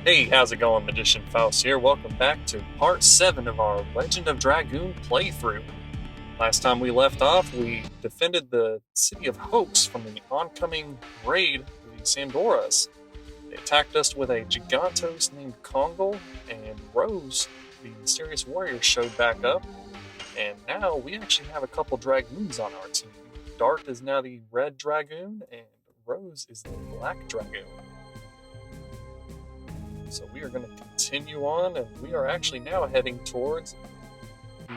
Hey, how's it going? Magician Faust here. Welcome back to part 7 of our Legend of Dragoon playthrough. Last time we left off, we defended the City of Hopes from the oncoming raid of the Sandoras. They attacked us with a Gigantos named Kongal, and Rose, the mysterious warrior, showed back up. And now we actually have a couple Dragoons on our team. Dart is now the Red Dragoon, and Rose is the Black Dragoon. So we are going to continue on, and we are actually now heading towards the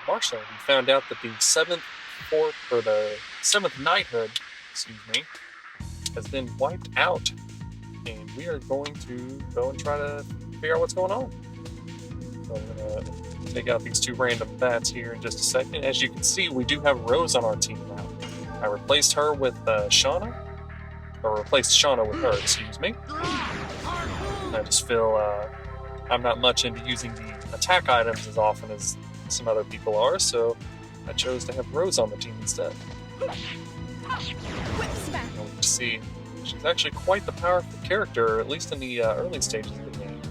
Marshland. We found out that the 7th Fort, or the 7th Knighthood, has been wiped out, and we are going to go and try to figure out what's going on. So I'm going to take out these two random bats here in just a second. As you can see, we do have Rose on our team now. I replaced her with Shauna, or replaced Shauna with her, excuse me. I just feel I'm not much into using the attack items as often as some other people are, so I chose to have Rose on the team instead. You see, she's actually quite the powerful character, at least in the early stages of the game.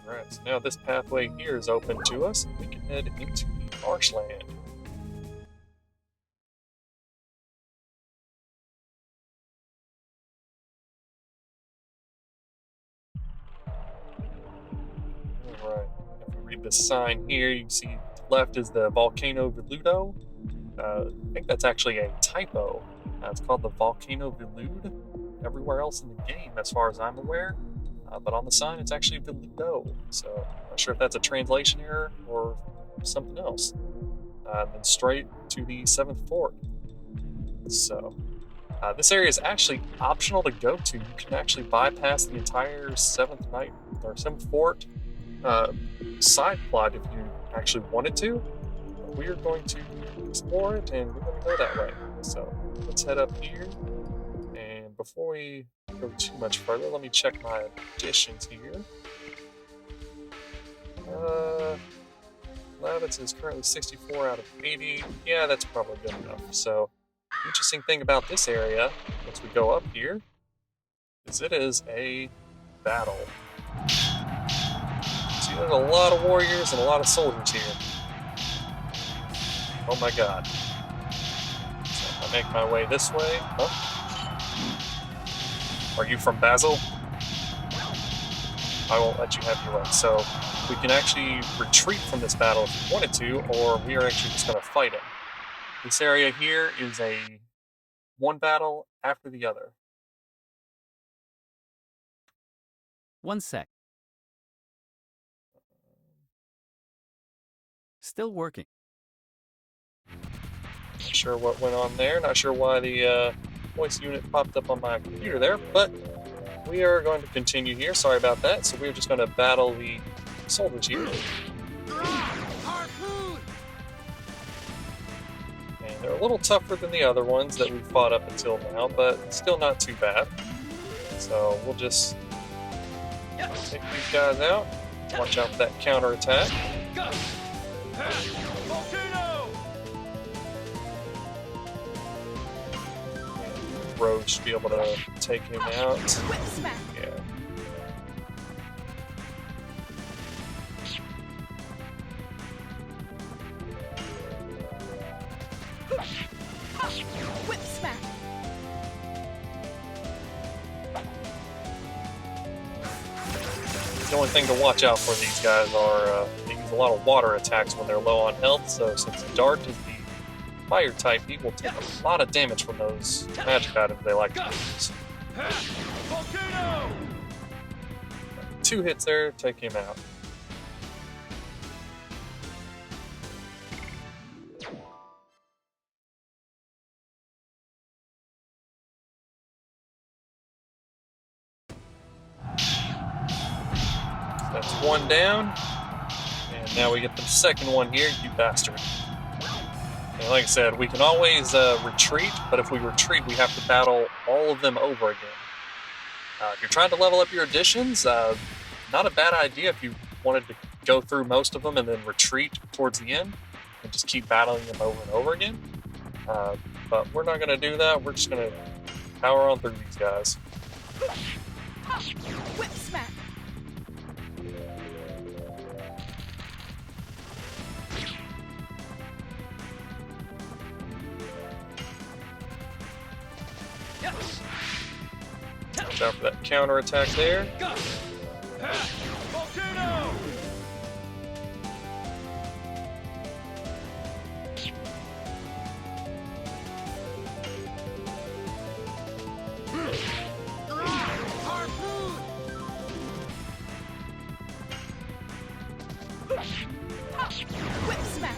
Alright, so now this pathway here is open to us, and we can head into the Marshland. Alright, if we read this sign here, you can see to the left is the Volcano Veludo. I think that's actually a typo. It's called the Volcano Velude. Everywhere else in the game, as far as I'm aware. But on the sign, it's actually Veludo. So, I'm not sure if that's a translation error or something else. Then straight to the 7th Fort. So, this area is actually optional to go to. You can actually bypass the entire 7th Night or 7th Fort side plot if you actually wanted to. But we are going to explore it, and we're going to go that way. So, let's head up here. And before we go too much further, let me check my additions here. Lavitz is currently 64 out of 80. Yeah, that's probably good enough. So, the interesting thing about this area, once we go up here, is it is a battle. See, there's a lot of warriors and a lot of soldiers here. Oh my god. So, if I make my way this way. Oh. Are you from Basil? I won't let you have your way. So we can actually retreat from this battle if we wanted to, or we are actually just going to fight it. This area here is a one battle after the other. One sec. Still working. Not sure what went on there. Not sure why the voice unit popped up on my computer there, but we are going to continue here. Sorry about that. So we're just going to battle the soldiers here. And they're a little tougher than the other ones that we've fought up until now, but still not too bad. So we'll just take these guys out. Watch out for that counterattack. Rose should be able to take him out. Yeah. Whip smack. The only thing to watch out for these guys are they use a lot of water attacks when they're low on health, so since Dart is the fire type, he will take a lot of damage from those magic items they like to use. 2 hits there, take him out. That's 1 down. And now we get the second one here, you bastard. And like I said, we can always retreat, but if we retreat, we have to battle all of them over again. If you're trying to level up your additions, not a bad idea if you wanted to go through most of them and then retreat towards the end and just keep battling them over and over again. But we're not going to do that. We're just going to power on through these guys. Whip smack. Watch out for that counter attack there. Volcano. Whip smack.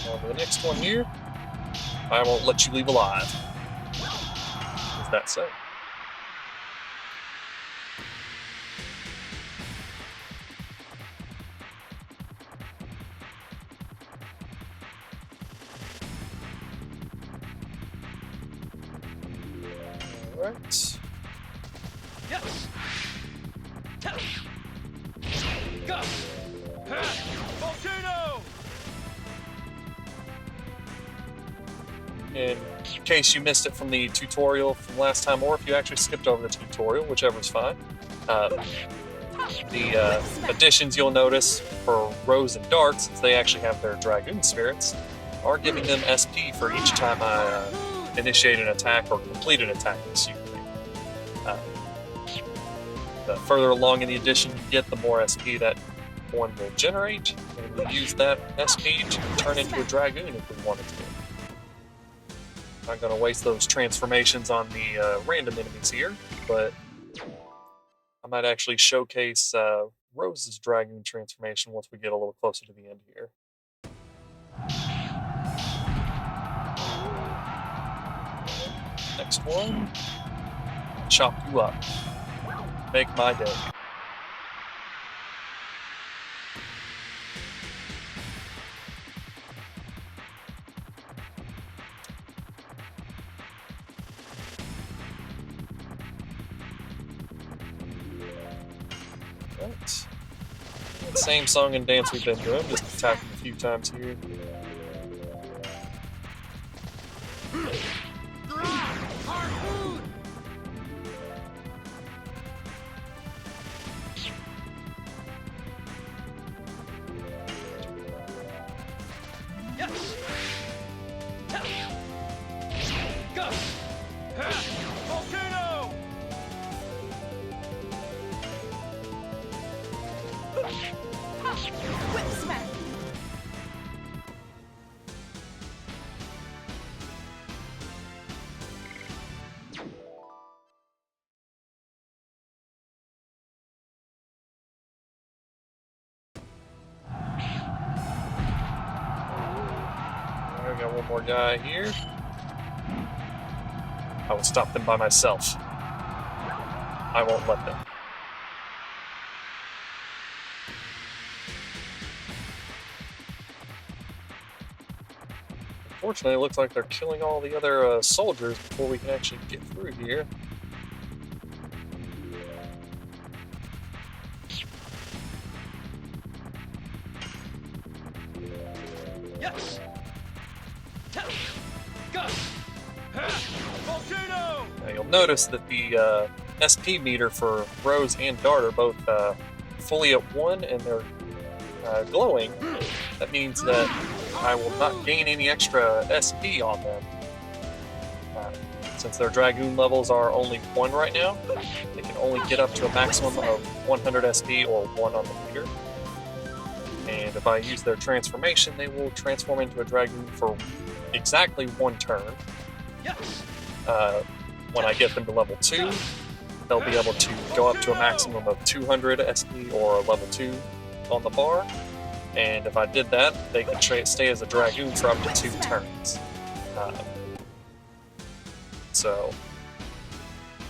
On to the next one here. I won't let you leave alive. Is that so? Alright. Yes. Go. Volcano. In case you missed it from the tutorial from last time, or if you actually skipped over the tutorial, whichever's fine, the additions you'll notice for Rose and Dart, since they actually have their Dragoon spirits, are giving them SP for each time I initiate an attack or complete an attack, excuse me. The further along in the addition you get, the more SP that one will generate, and we'll use that SP to turn into a Dragoon if we wanted to. Not going to waste those transformations on the random enemies here, but I might actually showcase Rose's Dragoon transformation once we get a little closer to the end here. Next one, chop you up. Make my day. Right. Same song and dance we've been doing, just attacking a few times here. Volcano. Whip smack. I got one more guy here. I will stop them by myself. I won't let them. Unfortunately, it looks like they're killing all the other soldiers before we can actually get through here. Yes. Go. Volcano. Now you'll notice that the SP meter for Rose and Dart are both fully at 1 and they're glowing. That means that I will not gain any extra SP on them. Since their Dragoon levels are only 1 right now, they can only get up to a maximum of 100 SP or 1 on the meter. And if I use their transformation, they will transform into a Dragoon for exactly 1 turn. When I get them to level 2, they'll be able to go up to a maximum of 200 SP or level 2 on the bar. And if I did that, they can stay as a Dragoon for up to 2 turns.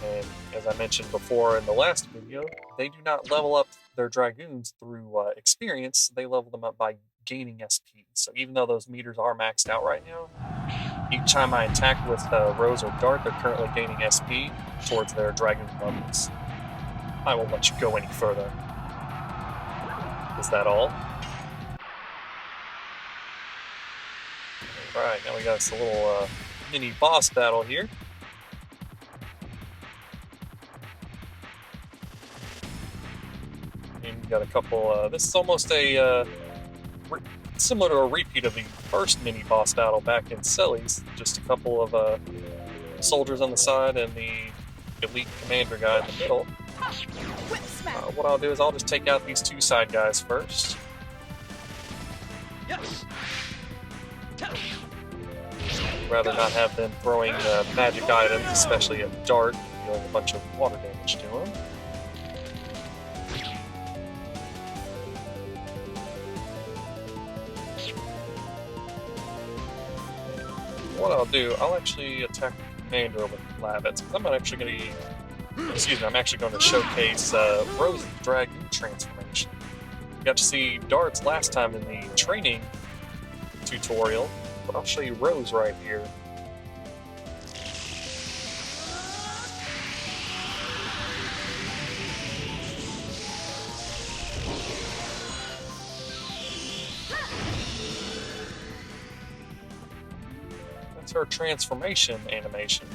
And as I mentioned before in the last video, they do not level up their Dragoons through experience. They level them up by gaining SP. So even though those meters are maxed out right now, each time I attack with Rose or Dart, they're currently gaining SP towards their Dragoon levels. I won't let you go any further. Is that all? Alright, now we got us a little mini boss battle here. And we got a couple, this is almost a, similar to a repeat of the first mini boss battle back in Selly's. Just a couple of soldiers on the side and the elite commander guy in the middle. What I'll do is I'll just take out these two side guys first. Rather not have them throwing magic items, especially at Dart, dealing a bunch of water damage to him. What I'll do, I'll actually attack the commander with Lavitz. I'm actually going to, excuse me, I'm actually going to showcase Rose's Dragoon transformation. You got to see Darts last time in the training tutorial, but I'll show you Rose right here. That's her transformation animation.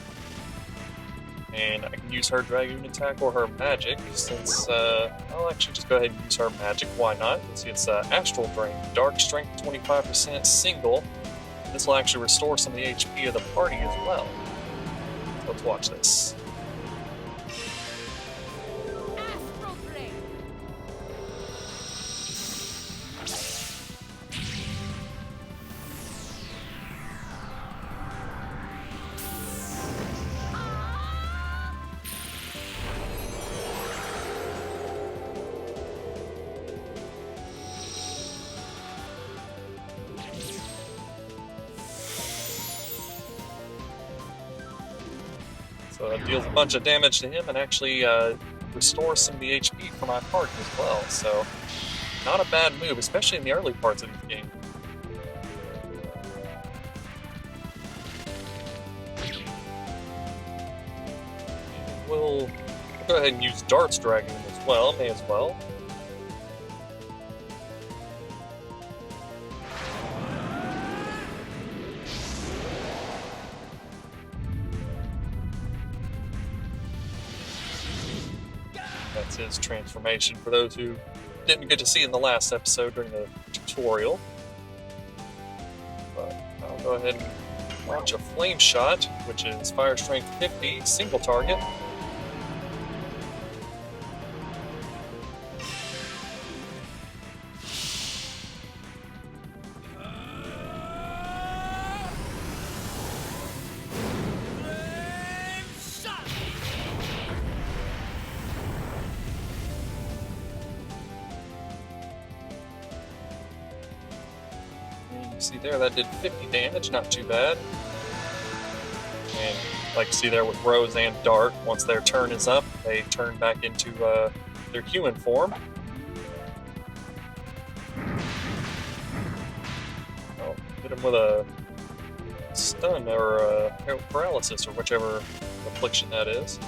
And I can use her Dragoon attack or her magic, since I'll actually just go ahead and use her magic, why not? Let's see, it's Astral Drain, Dark Strength 25% single. This will actually restore some of the HP of the party as well. So let's watch this. Astral Drain. So it deals a bunch of damage to him and actually restores some of the HP for my party as well. So not a bad move, especially in the early parts of the game. We'll go ahead and use Dart's Dragoon as well, may as well. That's his transformation for those who didn't get to see in the last episode during the tutorial. But I'll go ahead and launch a Flame Shot, which is Fire Strength 50, single target. See there, that did 50 damage, not too bad. And like you see there with Rose and Dart, once their turn is up, they turn back into their human form. Oh, hit him with a stun or a paralysis or whichever affliction that is.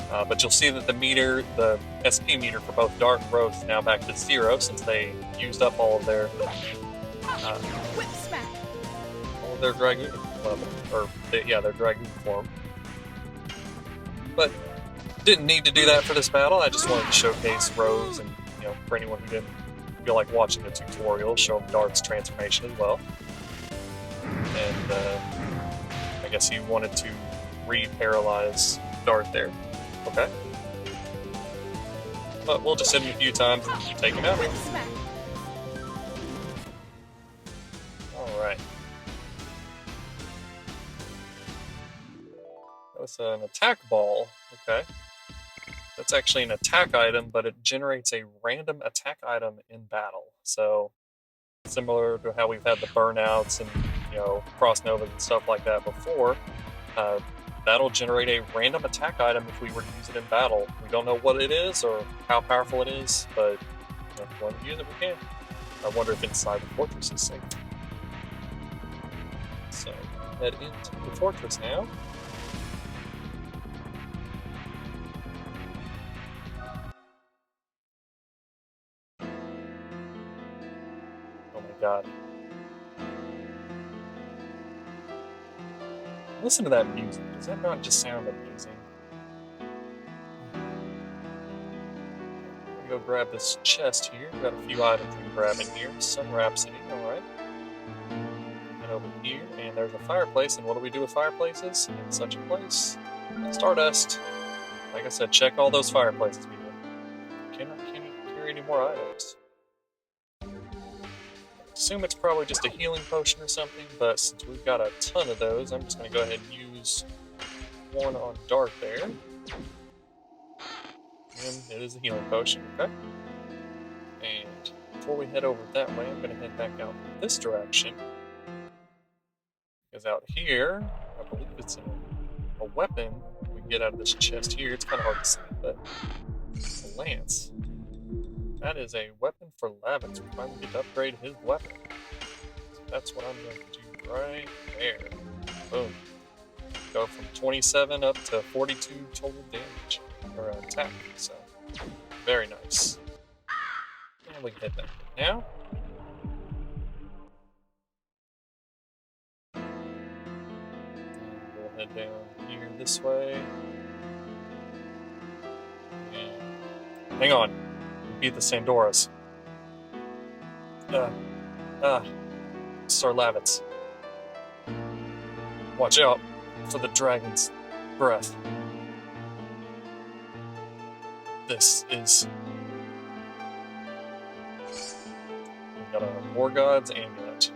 But you'll see that the meter, the SP meter for both Dart and Rose is now back to 0 since they used up all of their Whip smack. all of their Dragoon level, or yeah, their Dragoon form. But didn't need to do that for this battle. I just wanted to showcase Rose, and for anyone who didn't feel like watching the tutorial, show them Dart's transformation as well. And I guess he wanted to re-paralyze Dart there. Okay. But we'll just hit him a few times and take him out. Whip smack. Alright. That's an attack ball. Okay. That's actually an attack item, but it generates a random attack item in battle. So, similar to how we've had the burnouts and, cross novas and stuff like that before, that'll generate a random attack item if we were to use it in battle. We don't know what it is or how powerful it is, but if we want to use it, we can. I wonder if inside the fortress is safe. So, head into the fortress now. Oh my god. Listen to that music. Does that not just sound amazing? I'm gonna go grab this chest here. We've got a few items we can grab in here. Sun Rhapsody, alright. And over here, and there's a fireplace. And what do we do with fireplaces in such a place? Stardust. Like I said, check all those fireplaces, people. Cannot carry any more items. Assume it's probably just a healing potion or something, but since we've got a ton of those, I'm just going to go ahead and use one on Dark there. And it is a healing potion, okay? And before we head over that way, I'm going to head back out this direction. Because out here, I believe it's a weapon we can get out of this chest here. It's kind of hard to see, but a lance. That is a weapon for Lavix. We finally get to upgrade his weapon. So that's what I'm going to do right there. Boom. Go from 27 up to 42 total damage, or attack. So, very nice. And we can head back now. And we'll head down here this way. And hang on. Beat the Sandoras. Sir Lavitz. Watch out for the dragon's breath. This is... We've got a War God's amulet.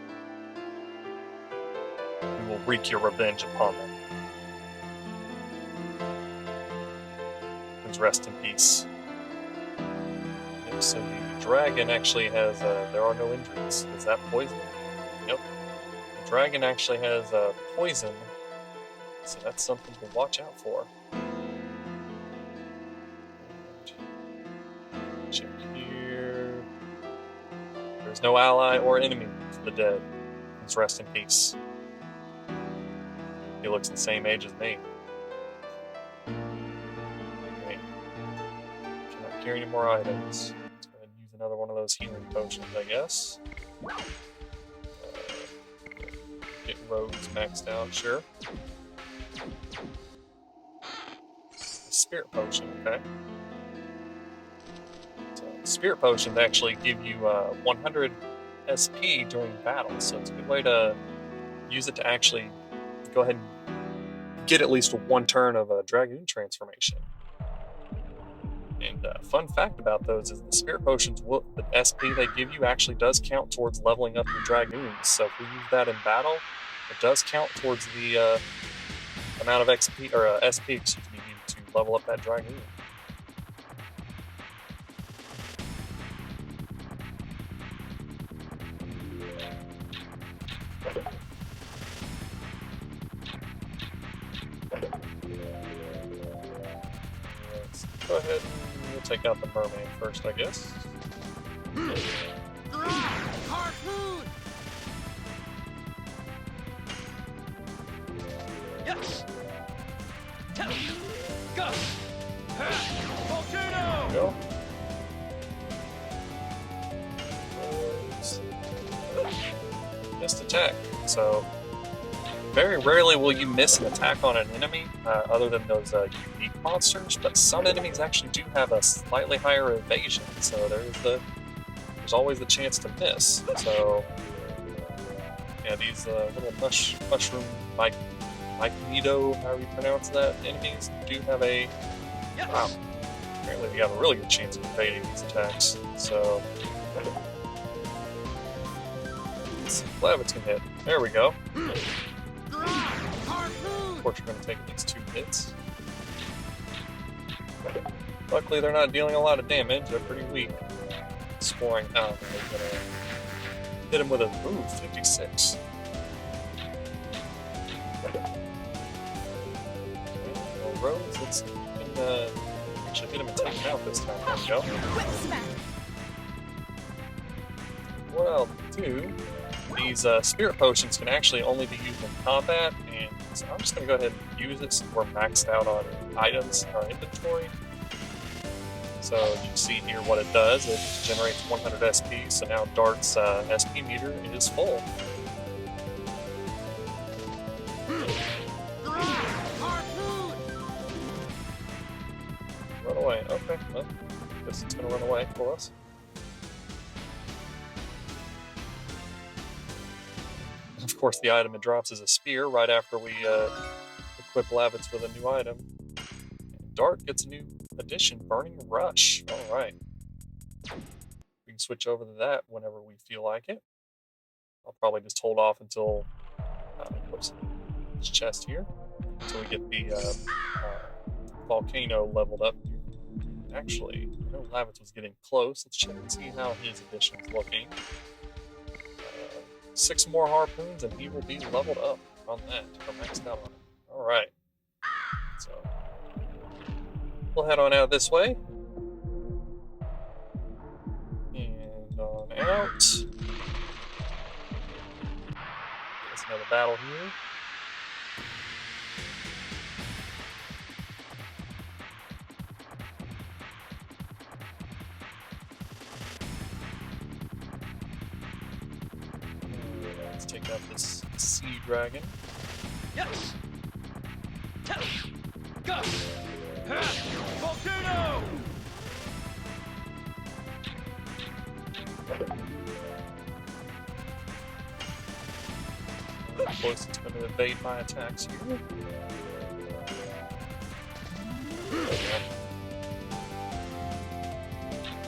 We will wreak your revenge upon them. Please rest in peace. So the dragon actually has, there are no injuries. Is that poison? Yep. The dragon actually has poison, so that's something to watch out for. And check here. There's no ally or enemy for the dead. Please rest in peace. He looks the same age as me. Okay. Cannot carry any more items. Another one of those healing potions, I guess. Get roads maxed out, sure. Spirit potion, okay. So, spirit potions actually give you 100 SP during battle, so it's a good way to use it to actually go ahead and get at least one turn of a Dragoon transformation. And fun fact about those is the spirit potions, the SP they give you actually does count towards leveling up your Dragoons. So if we use that in battle, it does count towards the amount of XP or SP, excuse me, needed to level up that Dragoon. Let's go ahead and we'll take out the mermaid first, I guess. Harpoon! Yes! Go! Volcano! Go. Missed attack. So, very rarely will you miss an attack on an enemy, other than those unique monsters, but some enemies actually do have a slightly higher evasion, so there's always the chance to miss. So, yeah, these little mushroom Magneto, however you pronounce that, enemies do have a... Wow. Apparently we have a really good chance of evading these attacks. So... let's see if Lavitz can hit. There we go. Of course, we're going to take these 2 hits. Luckily, they're not dealing a lot of damage. They're pretty weak. Scoring out. We're going to hit him with a... Ooh, 56. roads. Let's actually get him and take him out this time. There we go. Whip smack. What I'll do, these spirit potions can actually only be used in combat, and so I'm just going to go ahead and use it since we're maxed out on items in our inventory. So you see here what it does. It generates 100 SP, so now Dart's SP meter is full. Harpoon! Run away. Okay, well, guess it's going to run away for us. Of course, the item it drops is a spear right after we equip Lavitz with a new item. And Dart gets a new addition, Burning Rush. Alright. We can switch over to that whenever we feel like it. I'll probably just hold off until whoops, this chest here, until we get the volcano leveled up here. Actually, I know Lavitz was getting close. Let's check and see how his addition's looking. 6 more harpoons and he will be leveled up on that, or maxed out on it. Alright. So, we'll head on out this way. And on out. There's another battle here. Let's take out this sea dragon. Yes! Go! Volcano! Of course, it's going to evade my attacks here.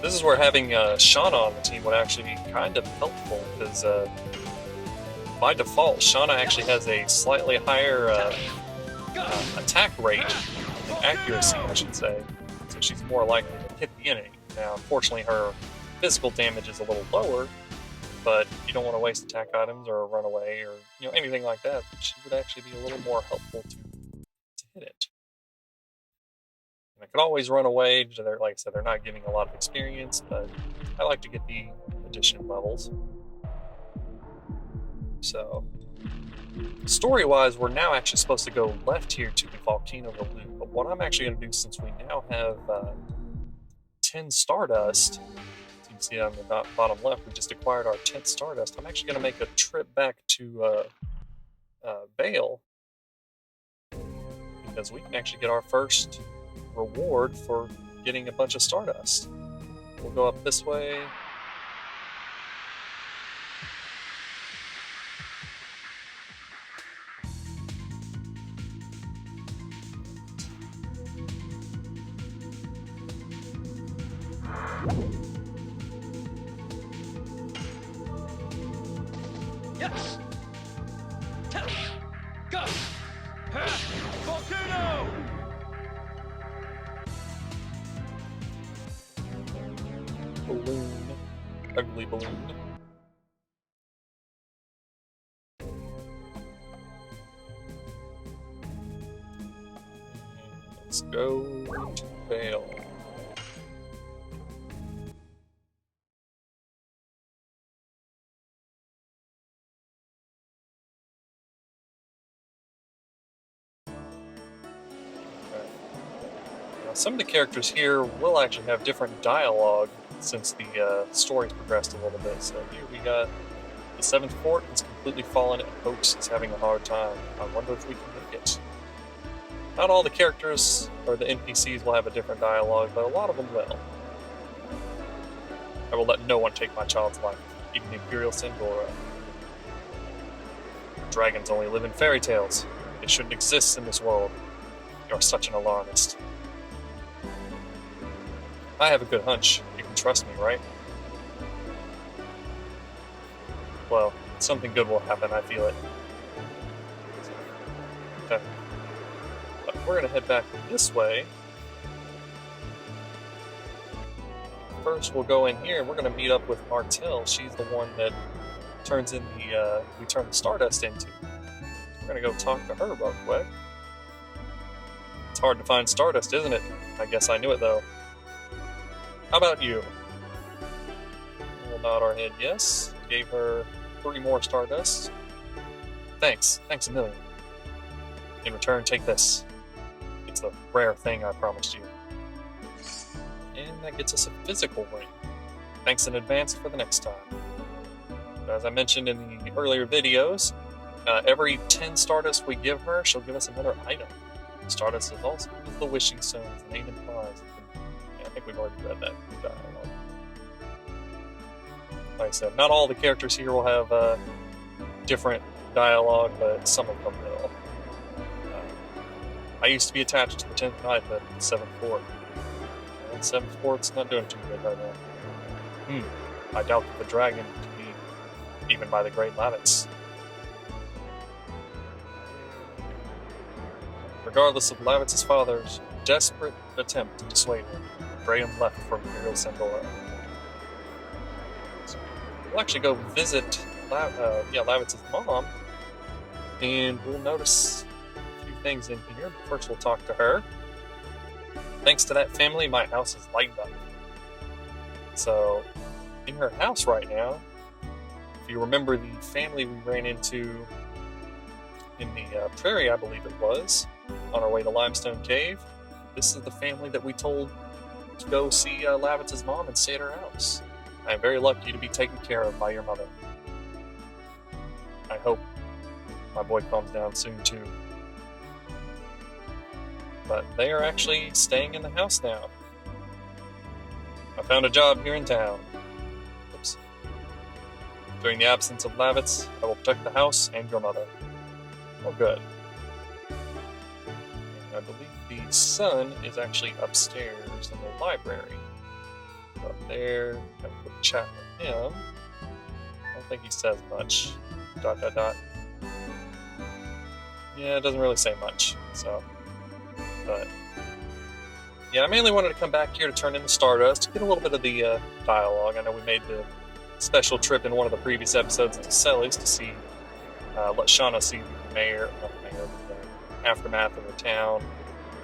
This is where having Shauna on the team would actually be kind of helpful, because by default, Shauna actually has a slightly higher attack rate and accuracy, I should say, so she's more likely to hit the enemy. Now, unfortunately, her physical damage is a little lower, but you don't want to waste attack items or run away or anything like that. She would actually be a little more helpful to hit it. And I could always run away. Like I said, they're not giving a lot of experience, but I like to get the addition levels. So, story-wise, we're now actually supposed to go left here to the volcano balloon. But what I'm actually going to do, since we now have 10 Stardust, as you can see on the bottom left, we just acquired our 10th Stardust. I'm actually going to make a trip back to Bale, because we can actually get our first reward for getting a bunch of Stardust. We'll go up this way. Yes! Go! Volcano! Balloon. Ugly balloon. Let's go to Bale. Some of the characters here will actually have different dialogue since the story's progressed a little bit. So here we got the 7th Fort is completely fallen and Hoax is having a hard time. I wonder if we can make it. Not all the characters or the NPCs will have a different dialogue, but a lot of them will. I will let no one take my child's life, even the Imperial Sandora. Dragons only live in fairy tales. They shouldn't exist in this world. You're such an alarmist. I have a good hunch. You can trust me, right? Well, something good will happen, I feel it. Okay. But we're gonna head back this way. First, we'll go in here and we're gonna meet up with Martell. She's the one that turns in we turn the Stardust into. We're gonna go talk to her real quick. hard to find Stardust, isn't it? I guess I knew it, though. How about you? We'll nod our head yes. Gave her 3 more Stardust. Thanks. Thanks a million. In return, take this. It's the rare thing I promised you. And that gets us a physical ring. Thanks in advance for the next time. As I mentioned in the earlier videos, every 10 Stardust we give her, she'll give us another item. Stardust is also the wishing stone, as the name implies. Yeah, I think we've already read that dialogue. Like I said, not all the characters here will have different dialogue, but some of them will. I used to be attached to the 10th Knight, but 7th Fort. And 7th Fort's not doing too good right now. I doubt that the dragon can be even by the Great Lavitz. Regardless of Lavitz's father's desperate attempt to dissuade him, Graham left for Imperial Sandora. So we'll actually go visit Lavitz's mom, and we'll notice a few things in here. First, we'll talk to her. Thanks to that family, my house is lightened up. So, in her house right now, if you remember the family we ran into in the prairie, I believe it was, on our way to Limestone Cave, this is the family that we told to go see Lavitz's mom and stay at her house. I am very lucky to be taken care of by your mother. I hope my boy calms down soon too. But they are actually staying in the house now. I found a job here in town. Oops. During the absence of Lavitz, I will protect the house and your mother. Oh, good. And I believe the son is actually upstairs in the library. Up there, have a quick chat with him. I don't think he says much. ... Yeah, it doesn't really say much, so... But yeah, I mainly wanted to come back here to turn in the Stardust to get a little bit of the dialogue. I know we made the special trip in one of the previous episodes to Sellies to see, let Shauna see the mayor, not the mayor, but the aftermath of the town,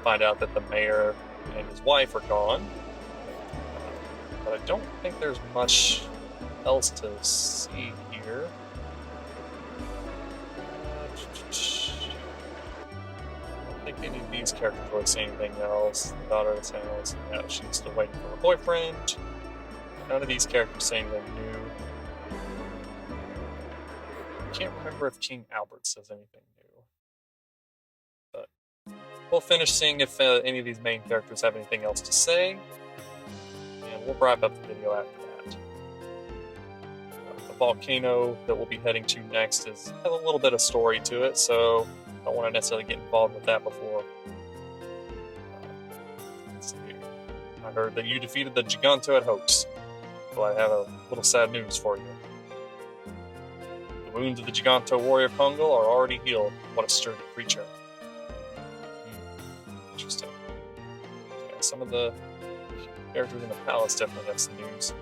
find out that the mayor and his wife are gone. But I don't think there's much else to see here. I don't think any of these characters really see anything else. The daughter of this house, yeah, she's still waiting for her boyfriend. None of these characters say anything new. I can't remember if King Albert says anything new. But we'll finish seeing if any of these main characters have anything else to say. And we'll wrap up the video after that. The volcano that we'll be heading to next has a little bit of story to it, so I don't want to necessarily get involved with that before. Let's see here. I heard that you defeated the Giganto at Hoax. So I have a little sad news for you. The wounds of the Giganto warrior Kongal are already healed. What a sturdy creature. Interesting. Yeah, some of the characters in the palace definitely have some news.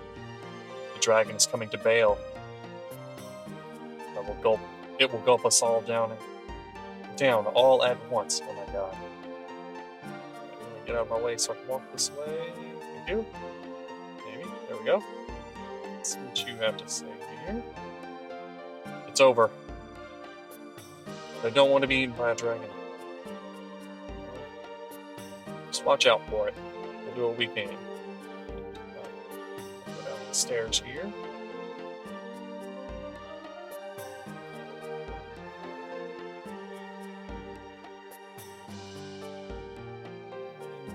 The dragon is coming to Bale. It will gulp us all down all at once. Oh my god. Get out of my way so I can walk this way. Thank you. Maybe. There we go. Let's see what you have to say here. It's over. I don't want to be eaten by a dragon. Just watch out for it. We'll do what we can. Go down the stairs here.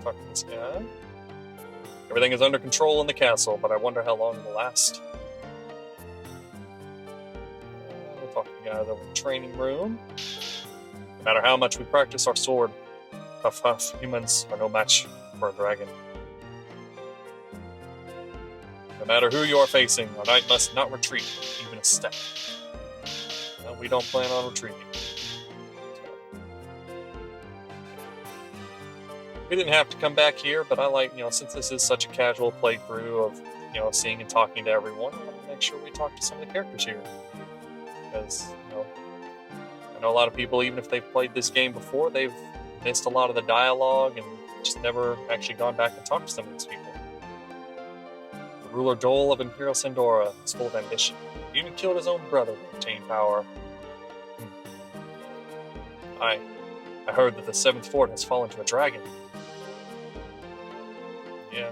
Talk to this guy. Everything is under control in the castle, but I wonder how long it will last. We'll talk to the guys over in the training room. No matter how much we practice our sword, tough humans are no match for a dragon. No matter who you are facing, a knight must not retreat even a step. Well, we don't plan on retreating. We didn't have to come back here, but I like, since this is such a casual playthrough of, seeing and talking to everyone, I want to make sure we talk to some of the characters here. Because, I know a lot of people, even if they've played this game before, they've missed a lot of the dialogue and just never actually gone back and talked to some of these people. The ruler Dole of Imperial Sandora is full of ambition. He even killed his own brother to obtain power. I heard that the 7th fort has fallen to a dragon. Yeah.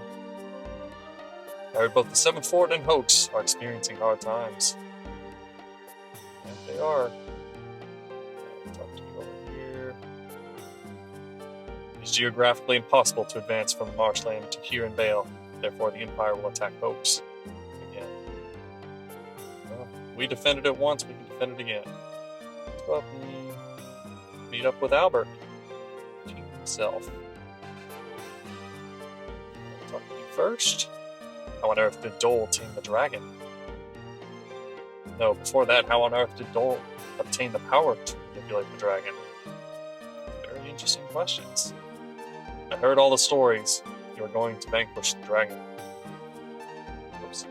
I heard both the 7th fort and Hoax are experiencing hard times. And they are. I'll talk to you over here. It is geographically impossible to advance from Marshland to here in Bale. Therefore, the Empire will attack Hoax again. Well, we defended it once, we can defend it again. Let's go up and meet up with Albert himself. I'll talk to you first. How on earth did Dole tame the dragon? No, before that, how on earth did Dole obtain the power to manipulate the dragon? Very interesting questions. I heard all the stories. You are going to vanquish the dragon. Oops.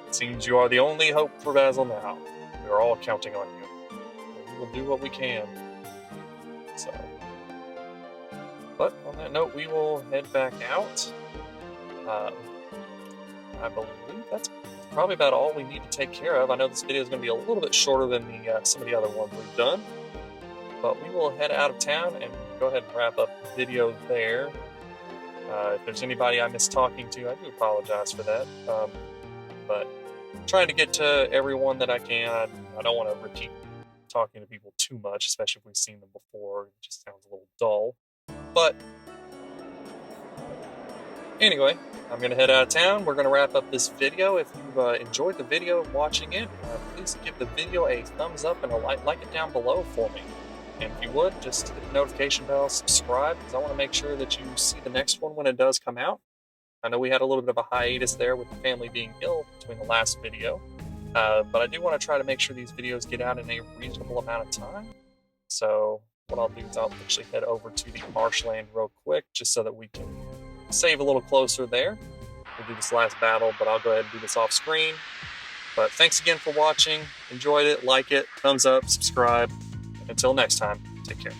It seems you are the only hope for Basil now. We are all counting on you. We will do what we can. So, but on that note, we will head back out. I believe that's probably about all we need to take care of. I know this video is going to be a little bit shorter than some of the other ones we've done, but we will head out of town and go ahead and wrap up the video there. If there's anybody I missed talking to, I do apologize for that. But trying to get to everyone that I can. I don't want to repeat talking to people too much, especially if we've seen them before. It just sounds a little dull. But anyway, I'm going to head out of town. We're going to wrap up this video. If you've enjoyed the video watching it, please give the video a thumbs up and a like it down below for me. And if you would, just hit the notification bell, subscribe, because I want to make sure that you see the next one when it does come out. I know we had a little bit of a hiatus there with the family being ill between the last video, but I do want to try to make sure these videos get out in a reasonable amount of time. So what I'll do is I'll actually head over to the Marshland real quick, just so that we can save a little closer there. We'll do this last battle, but I'll go ahead and do this off screen. But thanks again for watching. Enjoyed it, like it, thumbs up, subscribe. Until next time, take care.